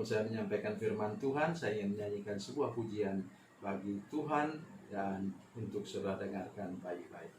sebelum saya menyampaikan firman Tuhan, saya ingin menyanyikan sebuah pujian bagi Tuhan dan untuk saudara dengarkan baik-baik.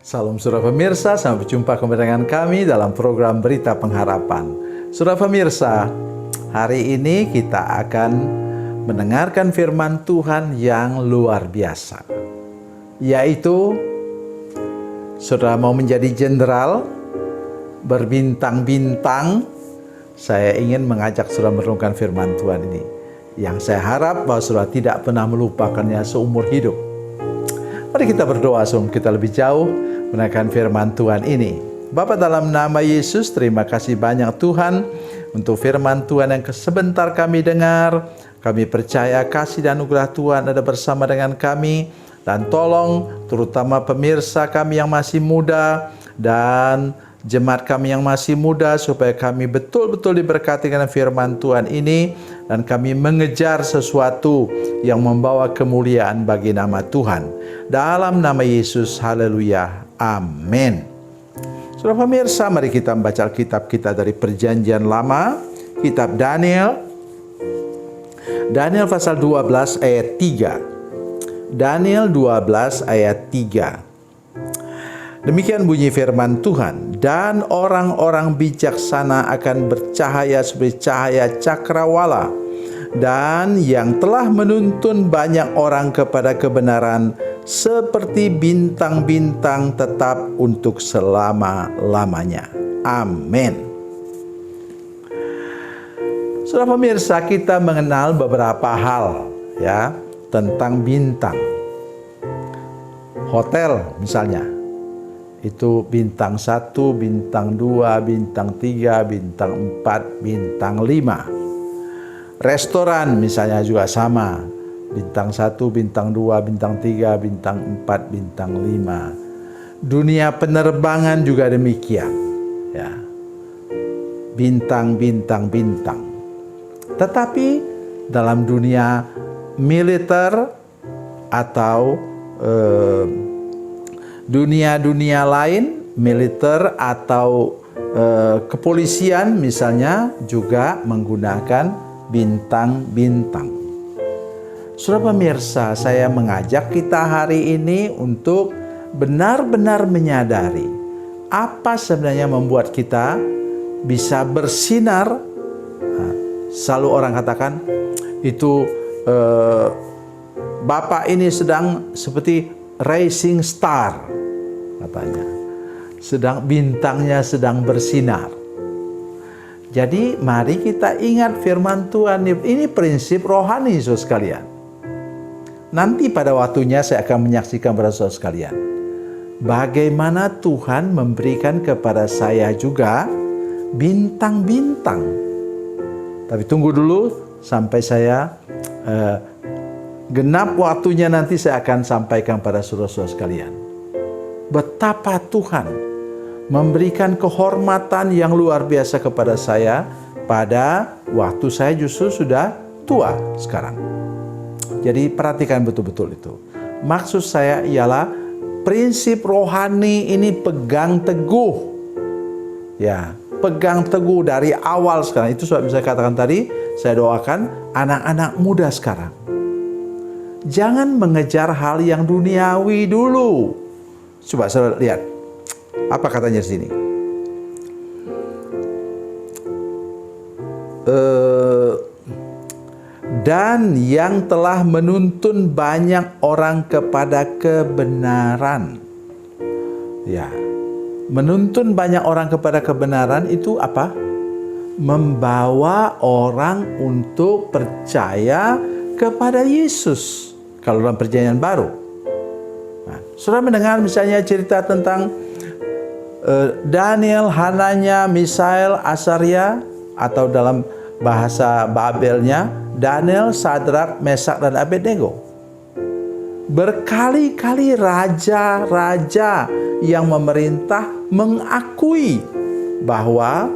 Salam saudara pemirsa, sampai berjumpa kembali dengan kami dalam program Berita Pengharapan. Saudara pemirsa, hari ini kita akan mendengarkan firman Tuhan yang luar biasa, yaitu saudara mau menjadi jenderal berbintang-bintang. Saya ingin mengajak saudara merenungkan firman Tuhan ini, yang saya harap bahwa saudara tidak pernah melupakannya seumur hidup. Mari kita berdoa sebelum kita lebih jauh mendengarkan firman Tuhan ini. Bapa, dalam nama Yesus, terima kasih banyak Tuhan untuk firman Tuhan yang sebentar kami dengar. Kami percaya kasih dan anugerah Tuhan ada bersama dengan kami. Dan tolong terutama pemirsa kami yang masih muda dan jemaat kami yang masih muda, supaya kami betul-betul diberkati dengan firman Tuhan ini, dan kami mengejar sesuatu yang membawa kemuliaan bagi nama Tuhan. Dalam nama Yesus, haleluya, amin. Saudara pemirsa, mari kita membaca Alkitab kita dari Perjanjian Lama, kitab Daniel. Daniel pasal 12 ayat 3. Daniel 12 ayat 3. Demikian bunyi firman Tuhan, dan orang-orang bijaksana akan bercahaya seperti cahaya cakrawala, dan yang telah menuntun banyak orang kepada kebenaran seperti bintang-bintang tetap untuk selama-lamanya. Amin. Saudara pemirsa, kita mengenal beberapa hal ya tentang bintang. Hotel misalnya, itu bintang 1, bintang 2, bintang 3, bintang 4, bintang 5. Restoran misalnya juga sama, bintang 1, bintang 2, bintang 3, bintang 4, bintang 5. dunia penerbangan juga demikian. Ya. Bintang. Tetapi dalam dunia militer atau dunia-dunia lain, militer atau kepolisian misalnya juga menggunakan bintang-bintang. Saudara pemirsa, saya mengajak kita hari ini untuk benar-benar menyadari apa sebenarnya membuat kita bisa bersinar. Selalu orang katakan itu Bapak ini sedang seperti rising star katanya. Bintangnya sedang bersinar. Jadi mari kita ingat firman Tuhan. Ini prinsip rohani saudara sekalian. Nanti pada waktunya saya akan menyaksikan pada saudara sekalian bagaimana Tuhan memberikan kepada saya juga bintang-bintang. Tapi tunggu dulu sampai saya genap waktunya, nanti saya akan sampaikan pada saudara-saudara sekalian betapa Tuhan memberikan kehormatan yang luar biasa kepada saya pada waktu saya justru sudah tua sekarang. Jadi perhatikan betul-betul itu. Maksud saya ialah prinsip rohani ini pegang teguh. Ya, pegang teguh dari awal sekarang. Itu sebab saya katakan tadi, saya doakan anak-anak muda sekarang. Jangan mengejar hal yang duniawi dulu. Coba saudara lihat. Apa katanya di sini? Dan yang telah menuntun banyak orang kepada kebenaran. Ya, menuntun banyak orang kepada kebenaran itu apa? Membawa orang untuk percaya kepada Yesus. Kalau dalam perjanjian baru. Nah, saudara mendengar misalnya cerita tentang Daniel, Hananya, Misael, Asaria, atau dalam bahasa Babelnya Daniel, Sadrak, Mesak, dan Abednego. Berkali-kali raja-raja yang memerintah mengakui bahwa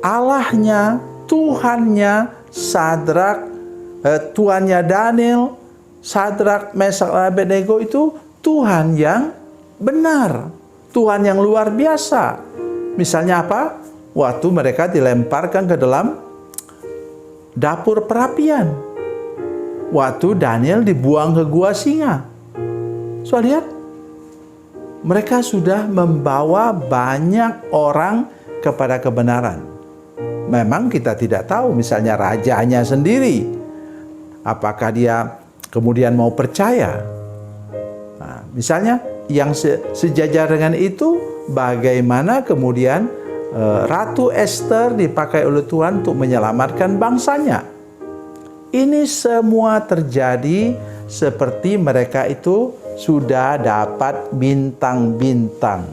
Allahnya, Tuhannya Sadrak, Tuhannya Daniel, Sadrak, Mesak, dan Abednego itu Tuhan yang benar, Tuhan yang luar biasa. Misalnya apa? Waktu mereka dilemparkan ke dalam dapur perapian. Waktu Daniel dibuang ke gua singa. So lihat, mereka sudah membawa banyak orang kepada kebenaran. Memang kita tidak tahu misalnya rajanya sendiri, apakah dia kemudian mau percaya. Nah, misalnya yang sejajar dengan itu, bagaimana kemudian Ratu Esther dipakai oleh Tuhan untuk menyelamatkan bangsanya. Ini semua terjadi seperti mereka itu sudah dapat bintang-bintang.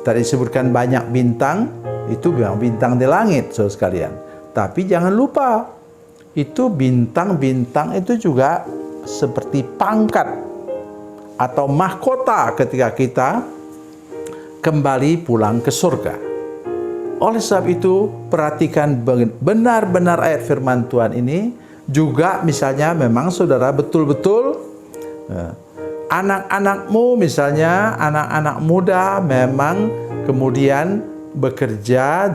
Tadi disebutkan banyak bintang, itu memang bintang di langit, saudara sekalian. Tapi jangan lupa, itu bintang-bintang itu juga seperti pangkat atau mahkota ketika kita kembali pulang ke surga. Oleh sebab itu, perhatikan benar-benar ayat firman Tuhan ini. Juga misalnya memang saudara betul-betul anak-anakmu, misalnya anak-anak muda memang kemudian bekerja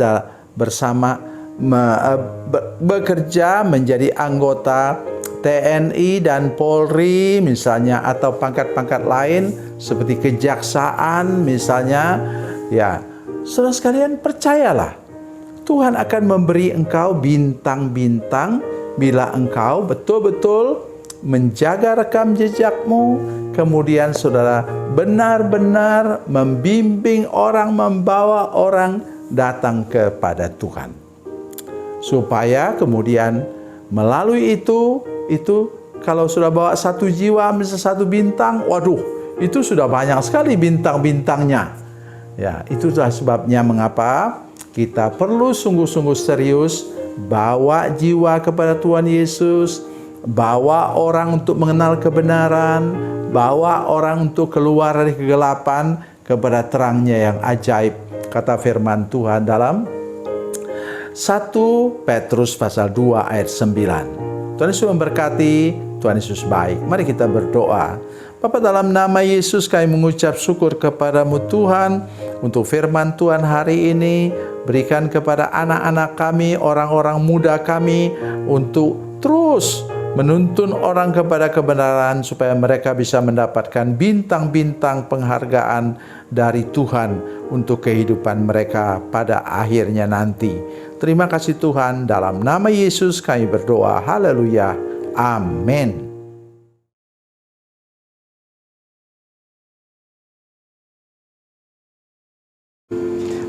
bekerja menjadi anggota TNI dan Polri misalnya, atau pangkat-pangkat lain seperti kejaksaan misalnya. Ya, saudara sekalian, percayalah, Tuhan akan memberi engkau bintang-bintang bila engkau betul-betul menjaga rekam jejakmu, kemudian saudara benar-benar membimbing orang, membawa orang datang kepada Tuhan. Supaya kemudian melalui itu kalau sudah bawa satu jiwa, misalnya satu bintang, waduh, itu sudah banyak sekali bintang-bintangnya. Ya, itulah sebabnya mengapa kita perlu sungguh-sungguh serius bawa jiwa kepada Tuhan Yesus, bawa orang untuk mengenal kebenaran, bawa orang untuk keluar dari kegelapan kepada terangnya yang ajaib. Kata firman Tuhan dalam 1 Petrus pasal 2 ayat 9. Tuhan Yesus memberkati, Tuhan Yesus baik. Mari kita berdoa. Bapa, dalam nama Yesus kami mengucap syukur kepadamu Tuhan untuk firman Tuhan hari ini. Berikan kepada anak-anak kami, orang-orang muda kami untuk terus menuntun orang kepada kebenaran supaya mereka bisa mendapatkan bintang-bintang penghargaan dari Tuhan untuk kehidupan mereka pada akhirnya nanti. Terima kasih Tuhan, dalam nama Yesus kami berdoa. Haleluya. Amin.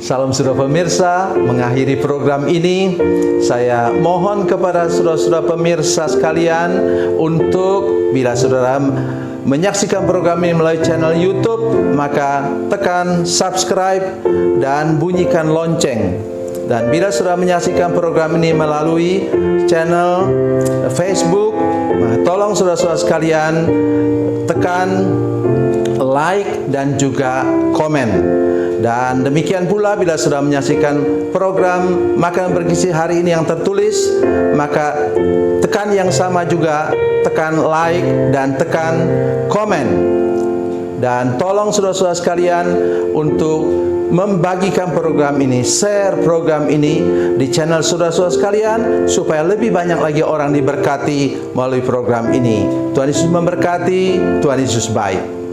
Salam saudara pemirsa, mengakhiri program ini saya mohon kepada saudara-saudara pemirsa sekalian untuk bila saudara menyaksikan program ini melalui channel YouTube, maka tekan subscribe dan bunyikan lonceng. Dan bila saudara menyaksikan program ini melalui channel Facebook, tolong saudara-saudara sekalian tekan like dan juga komen. Dan demikian pula bila sudah menyaksikan program Makanan Bergizi hari ini yang tertulis, maka tekan yang sama juga, tekan like dan tekan komen. Dan tolong saudara-saudara sekalian untuk membagikan program ini, share program ini di channel saudara-saudara sekalian supaya lebih banyak lagi orang diberkati melalui program ini. Tuhan Yesus memberkati, Tuhan Yesus baik.